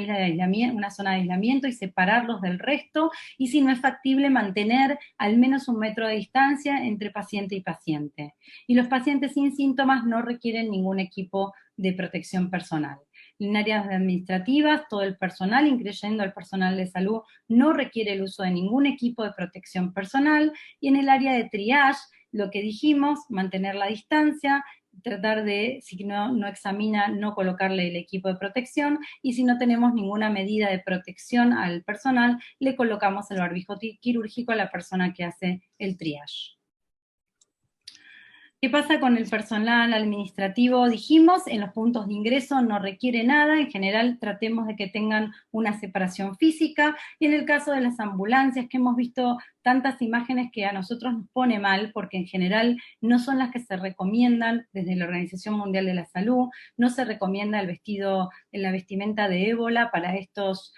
zona de aislamiento y separarlos del resto, y si no es factible, mantener al menos 1 metro de distancia entre paciente y paciente. Y los pacientes sin síntomas no requieren ningún equipo de protección personal. En áreas administrativas, todo el personal, incluyendo el personal de salud, no requiere el uso de ningún equipo de protección personal, y en el área de triage, lo que dijimos, mantener la distancia, tratar de, si no examina, no colocarle el equipo de protección, y si no tenemos ninguna medida de protección al personal, le colocamos el barbijo quirúrgico a la persona que hace el triage. ¿Qué pasa con el personal administrativo? Dijimos, en los puntos de ingreso no requiere nada, en general tratemos de que tengan una separación física, y en el caso de las ambulancias, que hemos visto tantas imágenes que a nosotros nos pone mal, porque en general no son las que se recomiendan desde la Organización Mundial de la Salud, no se recomienda la vestimenta de ébola para estos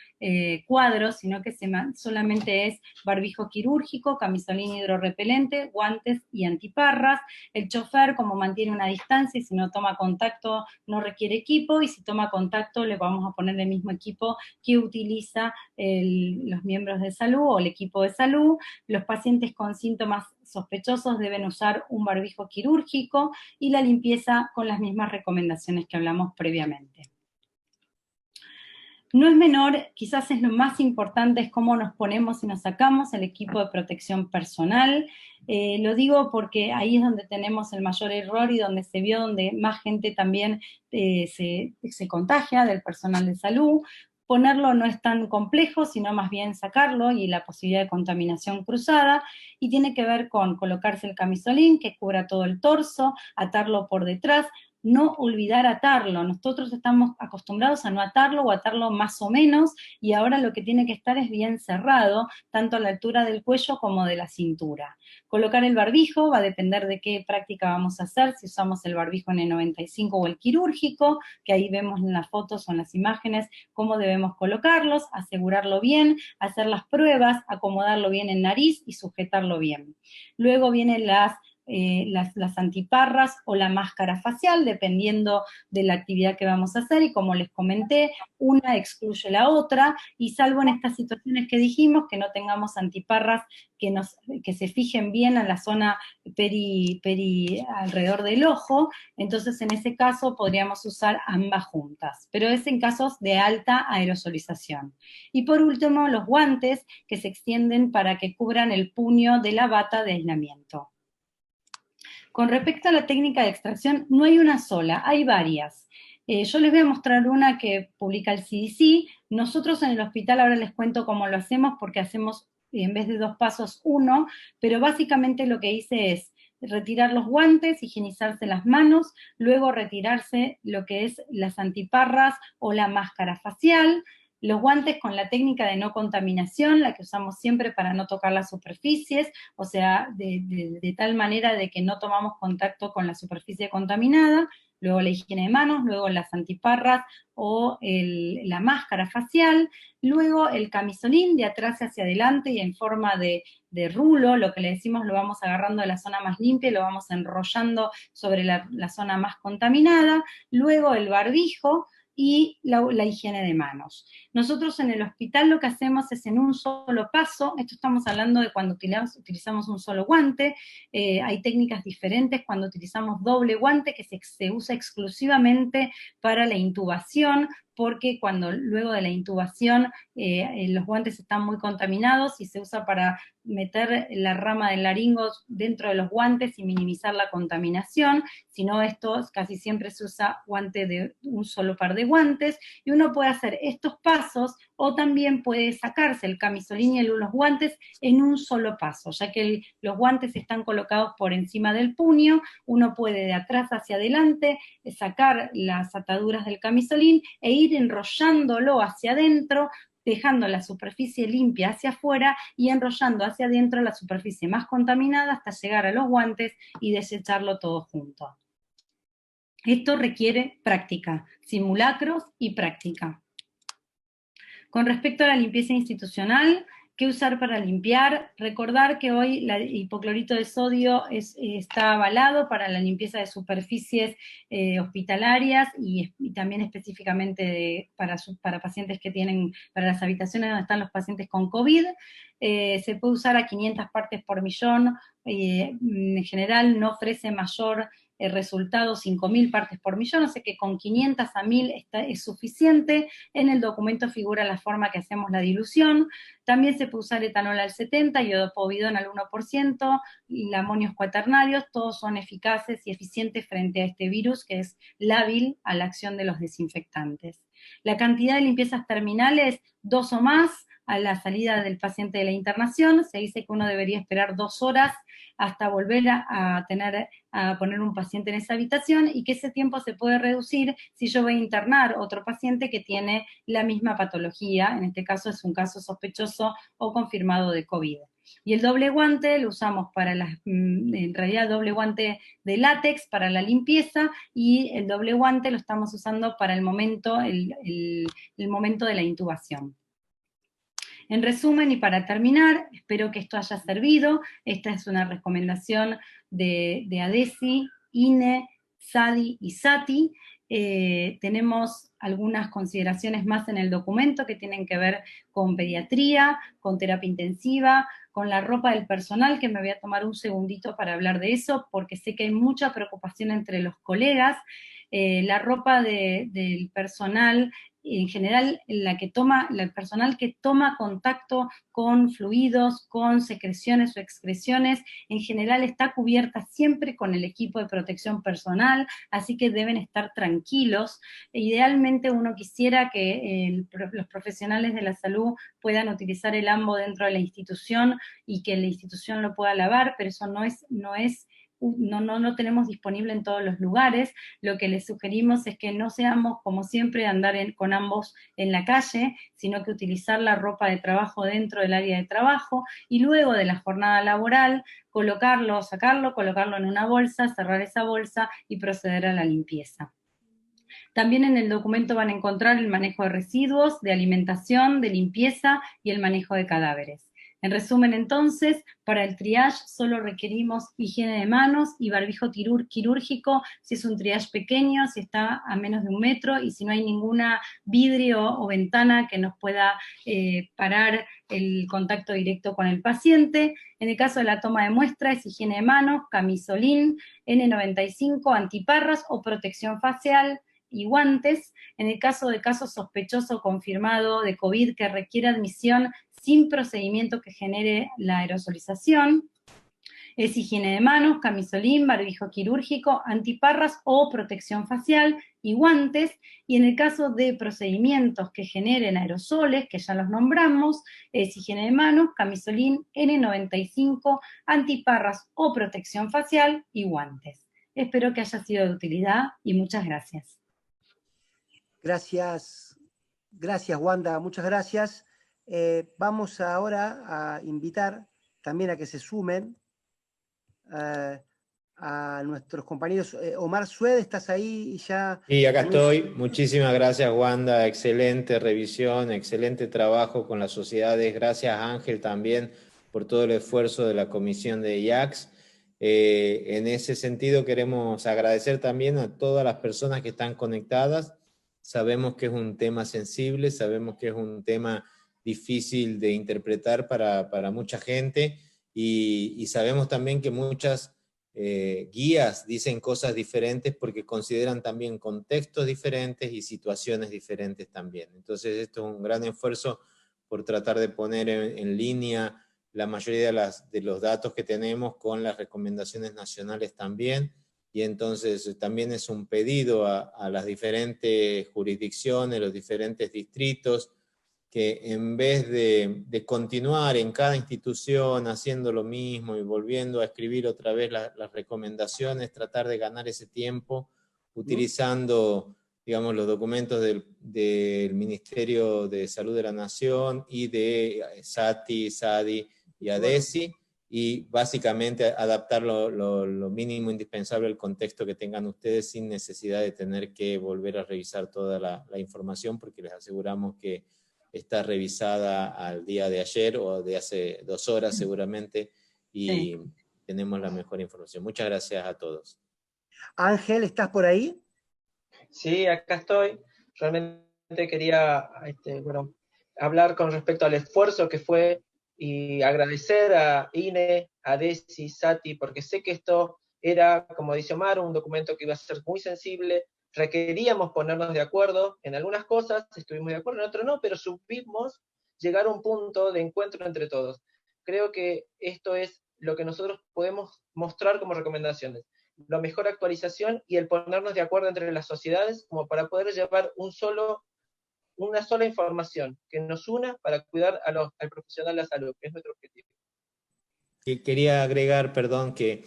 cuadros, sino que solamente es barbijo quirúrgico, camisolín hidrorrepelente, guantes y antiparras. El chofer, como mantiene una distancia y si no toma contacto no requiere equipo, y si toma contacto le vamos a poner el mismo equipo que utiliza los miembros de salud o el equipo de salud. Los pacientes con síntomas sospechosos deben usar un barbijo quirúrgico y la limpieza con las mismas recomendaciones que hablamos previamente. No es menor, quizás es lo más importante, es cómo nos ponemos y nos sacamos el equipo de protección personal. Lo digo porque ahí es donde tenemos el mayor error y donde se vio, donde más gente también se contagia del personal de salud. Ponerlo no es tan complejo, sino más bien sacarlo y la posibilidad de contaminación cruzada, y tiene que ver con colocarse el camisolín que cubra todo el torso, atarlo por detrás, no olvidar atarlo. Nosotros estamos acostumbrados a no atarlo o atarlo más o menos, y ahora lo que tiene que estar es bien cerrado, tanto a la altura del cuello como de la cintura. Colocar el barbijo va a depender de qué práctica vamos a hacer, si usamos el barbijo N95 o el quirúrgico, que ahí vemos en las fotos o en las imágenes cómo debemos colocarlos, asegurarlo bien, hacer las pruebas, acomodarlo bien en nariz y sujetarlo bien. Luego vienen las antiparras o la máscara facial, dependiendo de la actividad que vamos a hacer, y como les comenté, una excluye la otra, y salvo en estas situaciones que dijimos, que no tengamos antiparras que se fijen bien a la zona alrededor del ojo, entonces en ese caso podríamos usar ambas juntas, pero es en casos de alta aerosolización. Y por último, los guantes que se extienden para que cubran el puño de la bata de aislamiento. Con respecto a la técnica de extracción, no hay una sola, hay varias. Yo les voy a mostrar una que publica el CDC. Nosotros en el hospital ahora les cuento cómo lo hacemos, porque hacemos en vez de 2 pasos 1, pero básicamente lo que hice es retirar los guantes, higienizarse las manos, luego retirarse lo que es las antiparras o la máscara facial, los guantes con la técnica de no contaminación, la que usamos siempre para no tocar las superficies, o sea, de tal manera de que no tomamos contacto con la superficie contaminada, luego la higiene de manos, luego las antiparras o la máscara facial, luego el camisolín de atrás hacia adelante y en forma de rulo, lo que le decimos, lo vamos agarrando de la zona más limpia y lo vamos enrollando sobre la zona más contaminada, luego el barbijo, y la higiene de manos. Nosotros en el hospital lo que hacemos es en un solo paso, esto estamos hablando de cuando utilizamos un solo guante, hay técnicas diferentes cuando utilizamos doble guante que se usa exclusivamente para la intubación, porque luego de la intubación los guantes están muy contaminados y se usa para meter la rama del laringo dentro de los guantes y minimizar la contaminación, sino esto casi siempre se usa guante de un solo par de guantes, y uno puede hacer estos pasos o también puede sacarse el camisolín y los guantes en un solo paso, ya que los guantes están colocados por encima del puño, uno puede de atrás hacia adelante sacar las ataduras del camisolín e ir enrollándolo hacia adentro, dejando la superficie limpia hacia afuera y enrollando hacia adentro la superficie más contaminada hasta llegar a los guantes y desecharlo todo junto. Esto requiere práctica, simulacros y práctica. Con respecto a la limpieza institucional, ¿qué usar para limpiar? Recordar que hoy el hipoclorito de sodio está avalado para la limpieza de superficies hospitalarias y también específicamente para pacientes que tienen, para las habitaciones donde están los pacientes con COVID. Se puede usar a 500 partes por millón, en general no ofrece mayor resultado 5.000 partes por millón, o sea que con 500 a 1.000 es suficiente. En el documento figura la forma que hacemos la dilución. También se puede usar etanol al 70%, iodopovidona al 1%, y amonios cuaternarios, todos son eficaces y eficientes frente a este virus que es lábil a la acción de los desinfectantes. La cantidad de limpiezas terminales, 2 o más, a la salida del paciente de la internación. Se dice que uno debería esperar 2 horas hasta volver a poner un paciente en esa habitación, y que ese tiempo se puede reducir si yo voy a internar otro paciente que tiene la misma patología, en este caso es un caso sospechoso o confirmado de COVID. Y el doble guante lo usamos para en realidad doble guante de látex para la limpieza, y el doble guante lo estamos usando para el momento de la intubación. En resumen, y para terminar, espero que esto haya servido. Esta es una recomendación de ADESI, INE, SADI y SATI. Tenemos algunas consideraciones más en el documento que tienen que ver con pediatría, con terapia intensiva, con la ropa del personal, que me voy a tomar un segundito para hablar de eso, porque sé que hay mucha preocupación entre los colegas. La ropa del personal, en general, el personal que toma contacto con fluidos, con secreciones o excreciones, en general está cubierta siempre con el equipo de protección personal, así que deben estar tranquilos. Idealmente uno quisiera que los profesionales de la salud puedan utilizar el ambo dentro de la institución y que la institución lo pueda lavar, pero eso no tenemos disponible en todos los lugares. Lo que les sugerimos es que no seamos, como siempre, andar con ambos en la calle, sino que utilizar la ropa de trabajo dentro del área de trabajo, y luego de la jornada laboral, sacarlo, colocarlo en una bolsa, cerrar esa bolsa y proceder a la limpieza. También en el documento van a encontrar el manejo de residuos, de alimentación, de limpieza y el manejo de cadáveres. En resumen, entonces, para el triage solo requerimos higiene de manos y barbijo quirúrgico si es un triage pequeño, si está a menos de 1 metro, y si no hay ninguna vidrio o ventana que nos pueda parar el contacto directo con el paciente. En el caso de la toma de muestra es higiene de manos, camisolín, N95, antiparras o protección facial y guantes. En el caso de caso sospechoso confirmado de COVID que requiere admisión sin procedimiento que genere la aerosolización, es higiene de manos, camisolín, barbijo quirúrgico, antiparras o protección facial y guantes. Y en el caso de procedimientos que generen aerosoles, que ya los nombramos, es higiene de manos, camisolín, N95, antiparras o protección facial y guantes. Espero que haya sido de utilidad y muchas gracias. Gracias, Wanda, muchas gracias. Vamos ahora a invitar también a que se sumen a nuestros compañeros. Omar Sued, ¿estás ahí? Y ya... Sí, acá estoy. Muchísimas gracias, Wanda. Excelente revisión, excelente trabajo con las sociedades. Gracias, Ángel, también por todo el esfuerzo de la comisión de IACS. En ese sentido, queremos agradecer también a todas las personas que están conectadas. Sabemos que es un tema sensible, sabemos que es un tema difícil de interpretar para mucha gente, y sabemos también que muchas guías dicen cosas diferentes porque consideran también contextos diferentes y situaciones diferentes también. Entonces esto es un gran esfuerzo por tratar de poner en línea la mayoría de los datos que tenemos con las recomendaciones nacionales también, y entonces también es un pedido a las diferentes jurisdicciones, los diferentes distritos, que en vez de continuar en cada institución haciendo lo mismo y volviendo a escribir otra vez las recomendaciones, tratar de ganar ese tiempo utilizando, digamos, los documentos del Ministerio de Salud de la Nación y de SATI, SADI y ADESI, y básicamente adaptar lo mínimo indispensable al contexto que tengan ustedes sin necesidad de tener que volver a revisar toda la información, porque les aseguramos que está revisada al día de ayer o de hace 2 horas seguramente, y sí, tenemos la mejor información. Muchas gracias a todos. Ángel, ¿estás por ahí? Sí, acá estoy. Realmente quería hablar con respecto al esfuerzo que fue y agradecer a INE, a DESI, SATI, porque sé que esto era, como dice Omar, un documento que iba a ser muy sensible. Requeríamos ponernos de acuerdo en algunas cosas, estuvimos de acuerdo, en otras no, pero supimos llegar a un punto de encuentro entre todos. Creo que esto es lo que nosotros podemos mostrar como recomendaciones. La mejor actualización y el ponernos de acuerdo entre las sociedades como para poder llevar una sola información que nos una para cuidar al profesional de la salud, que es nuestro objetivo. Quería agregar, perdón, que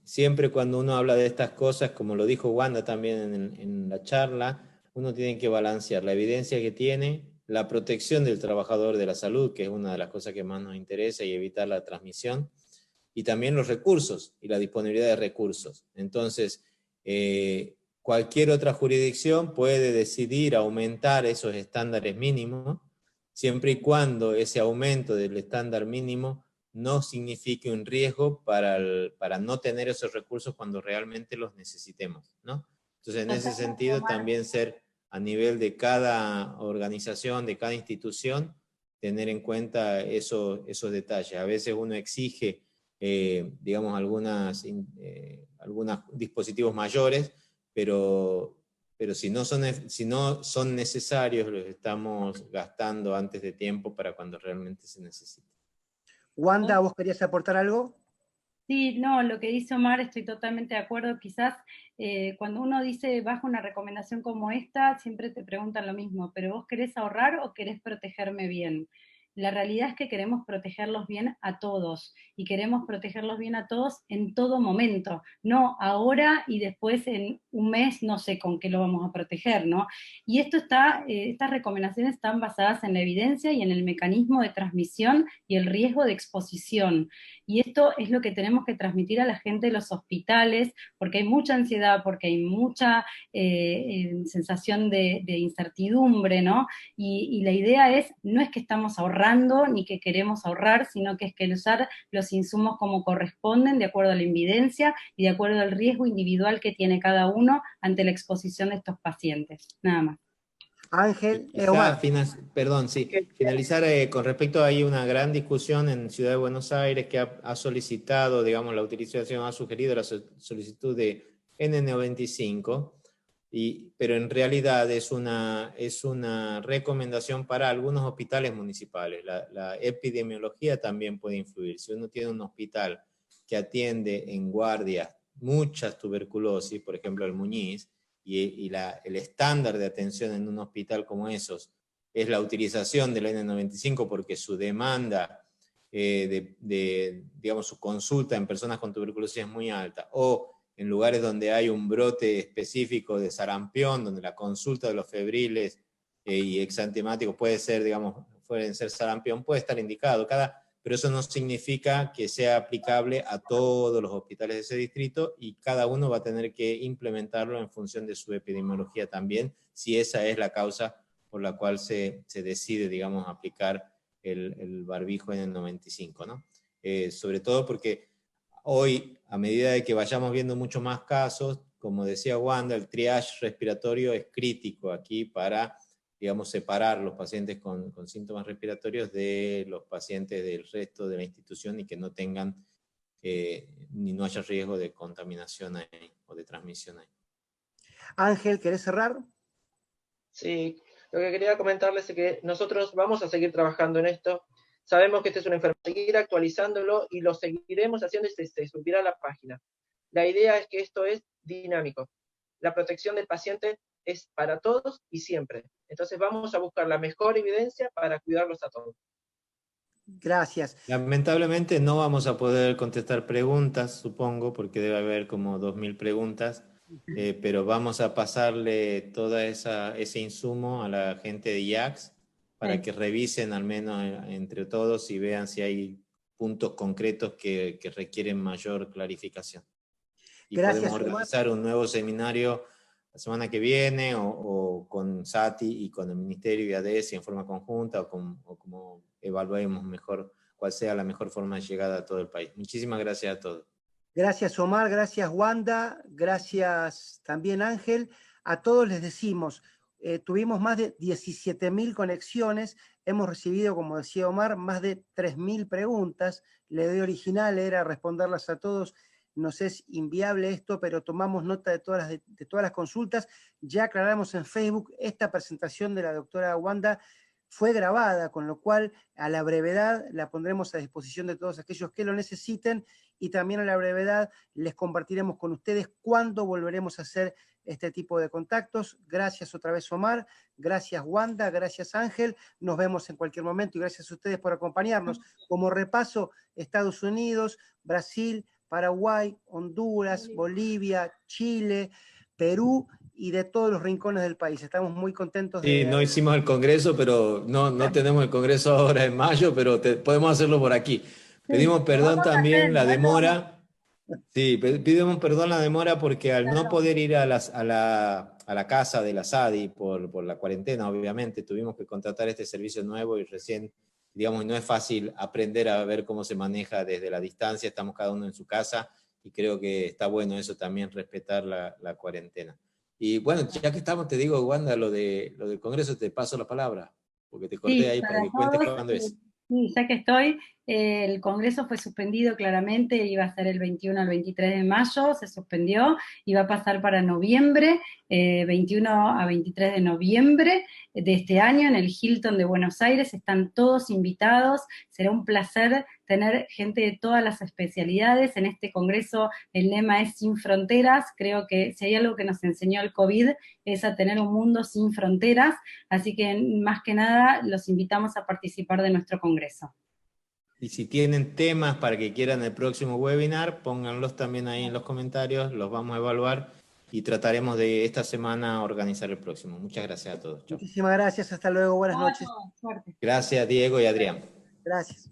siempre cuando uno habla de estas cosas, como lo dijo Wanda también en la charla, uno tiene que balancear la evidencia que tiene, la protección del trabajador de la salud, que es una de las cosas que más nos interesa, y evitar la transmisión, y también los recursos y la disponibilidad de recursos. Entonces, cualquier otra jurisdicción puede decidir aumentar esos estándares mínimos siempre y cuando ese aumento del estándar mínimo no signifique un riesgo para no tener esos recursos cuando realmente los necesitemos, ¿no? Entonces, en ese sentido, también ser a nivel de cada organización, de cada institución, tener en cuenta esos detalles. A veces uno exige, digamos, algunos dispositivos mayores, pero si no son necesarios, los estamos gastando antes de tiempo para cuando realmente se necesita. Wanda, ¿vos querías aportar algo? Sí, no, lo que dice Omar estoy totalmente de acuerdo. Quizás cuando uno dice bajo una recomendación como esta, siempre te preguntan lo mismo, pero ¿vos querés ahorrar o querés protegerme bien? La realidad es que queremos protegerlos bien a todos, y queremos protegerlos bien a todos en todo momento, no ahora y después en un mes no sé con qué lo vamos a proteger, ¿no? Y estas recomendaciones están basadas en la evidencia y en el mecanismo de transmisión y el riesgo de exposición. Y esto es lo que tenemos que transmitir a la gente de los hospitales, porque hay mucha ansiedad, porque hay mucha sensación de incertidumbre, ¿no? Y la idea no es que estamos ahorrando ni que queremos ahorrar, sino que es que usar los insumos como corresponden, de acuerdo a la evidencia y de acuerdo al riesgo individual que tiene cada uno ante la exposición de estos pacientes. Nada más. Ángel, Omar. Perdón, sí. Finalizar con respecto a ahí una gran discusión en Ciudad de Buenos Aires que ha solicitado, digamos, la utilización, ha sugerido la solicitud de N95, pero en realidad es una recomendación para algunos hospitales municipales. La epidemiología también puede influir. Si uno tiene un hospital que atiende en guardia muchas tuberculosis, por ejemplo el Muñiz, y el estándar de atención en un hospital como esos es la utilización del N95 porque su demanda digamos, su consulta en personas con tuberculosis es muy alta, o en lugares donde hay un brote específico de sarampión, donde la consulta de los febriles y exantemáticos pueden ser sarampión, puede estar indicado, pero eso no significa que sea aplicable a todos los hospitales de ese distrito, y cada uno va a tener que implementarlo en función de su epidemiología también, si esa es la causa por la cual se decide, digamos, aplicar el barbijo en el 95, ¿no? Sobre todo porque hoy, a medida de que vayamos viendo mucho más casos, como decía Wanda, el triage respiratorio es crítico aquí para, digamos, separar los pacientes con síntomas respiratorios de los pacientes del resto de la institución y que no tengan, ni no haya riesgo de contaminación ahí, o de transmisión ahí. Ángel, ¿querés cerrar? Sí, lo que quería comentarles es que nosotros vamos a seguir trabajando en esto. Sabemos que este es una enfermedad, seguir actualizándolo y lo seguiremos haciendo y se subirá a la página. La idea es que esto es dinámico. La protección del paciente es para todos y siempre. Entonces vamos a buscar la mejor evidencia para cuidarlos a todos. Gracias. Lamentablemente no vamos a poder contestar preguntas, supongo, porque debe haber como 2000 preguntas, pero vamos a pasarle todo ese insumo a la gente de IACS para que revisen al menos entre todos y vean si hay puntos concretos que requieren mayor clarificación. Y gracias, podemos organizar un nuevo seminario la semana que viene, o con Sati y con el Ministerio y ADESI en forma conjunta, o como evaluemos mejor cuál sea la mejor forma de llegada a todo el país. Muchísimas gracias a todos. Gracias, Omar, gracias, Wanda, gracias también, Ángel. A todos les decimos, tuvimos más de 17.000 conexiones, hemos recibido, como decía Omar, más de 3.000 preguntas. La idea original era responderlas a todos. Nos es inviable esto, pero tomamos nota de todas las consultas. Ya aclaramos en Facebook, esta presentación de la doctora Wanda fue grabada, con lo cual a la brevedad la pondremos a disposición de todos aquellos que lo necesiten, y también a la brevedad les compartiremos con ustedes cuándo volveremos a hacer este tipo de contactos. Gracias otra vez, Omar, gracias, Wanda, gracias, Ángel, nos vemos en cualquier momento y gracias a ustedes por acompañarnos. Como repaso, Estados Unidos, Brasil, Paraguay, Honduras, Bolivia, Chile, Perú y de todos los rincones del país. Estamos muy contentos de... Sí, no hicimos el congreso, pero no tenemos el congreso ahora en mayo, pero podemos hacerlo por aquí. Pedimos perdón también la demora. Sí, pidamos perdón la demora porque al no poder ir a la casa de la SADI por la cuarentena, obviamente, tuvimos que contratar este servicio nuevo y recién, digamos, no es fácil aprender a ver cómo se maneja desde la distancia, estamos cada uno en su casa y creo que está bueno eso también, respetar la cuarentena. Y bueno, ya que estamos, te digo, Wanda, lo del Congreso, te paso la palabra, porque te corté Sí, ahí para para que cuentes todos, cuándo es. sí, ya que estoy, el Congreso fue suspendido claramente, iba a ser el 21 al 23 de mayo, se suspendió, y va a pasar para noviembre, 21 a 23 de noviembre de este año, en el Hilton de Buenos Aires, están todos invitados, será un placer tener gente de todas las especialidades. En este Congreso el lema es Sin Fronteras, creo que si hay algo que nos enseñó el COVID es a tener un mundo sin fronteras, así que más que nada los invitamos a participar de nuestro congreso. Y si tienen temas para que quieran el próximo webinar, pónganlos también ahí en los comentarios, los vamos a evaluar y trataremos de esta semana organizar el próximo. Muchas gracias a todos. Chao. Muchísimas gracias, hasta luego, buenas noches. Suerte. Gracias, Diego y Adrián. Gracias.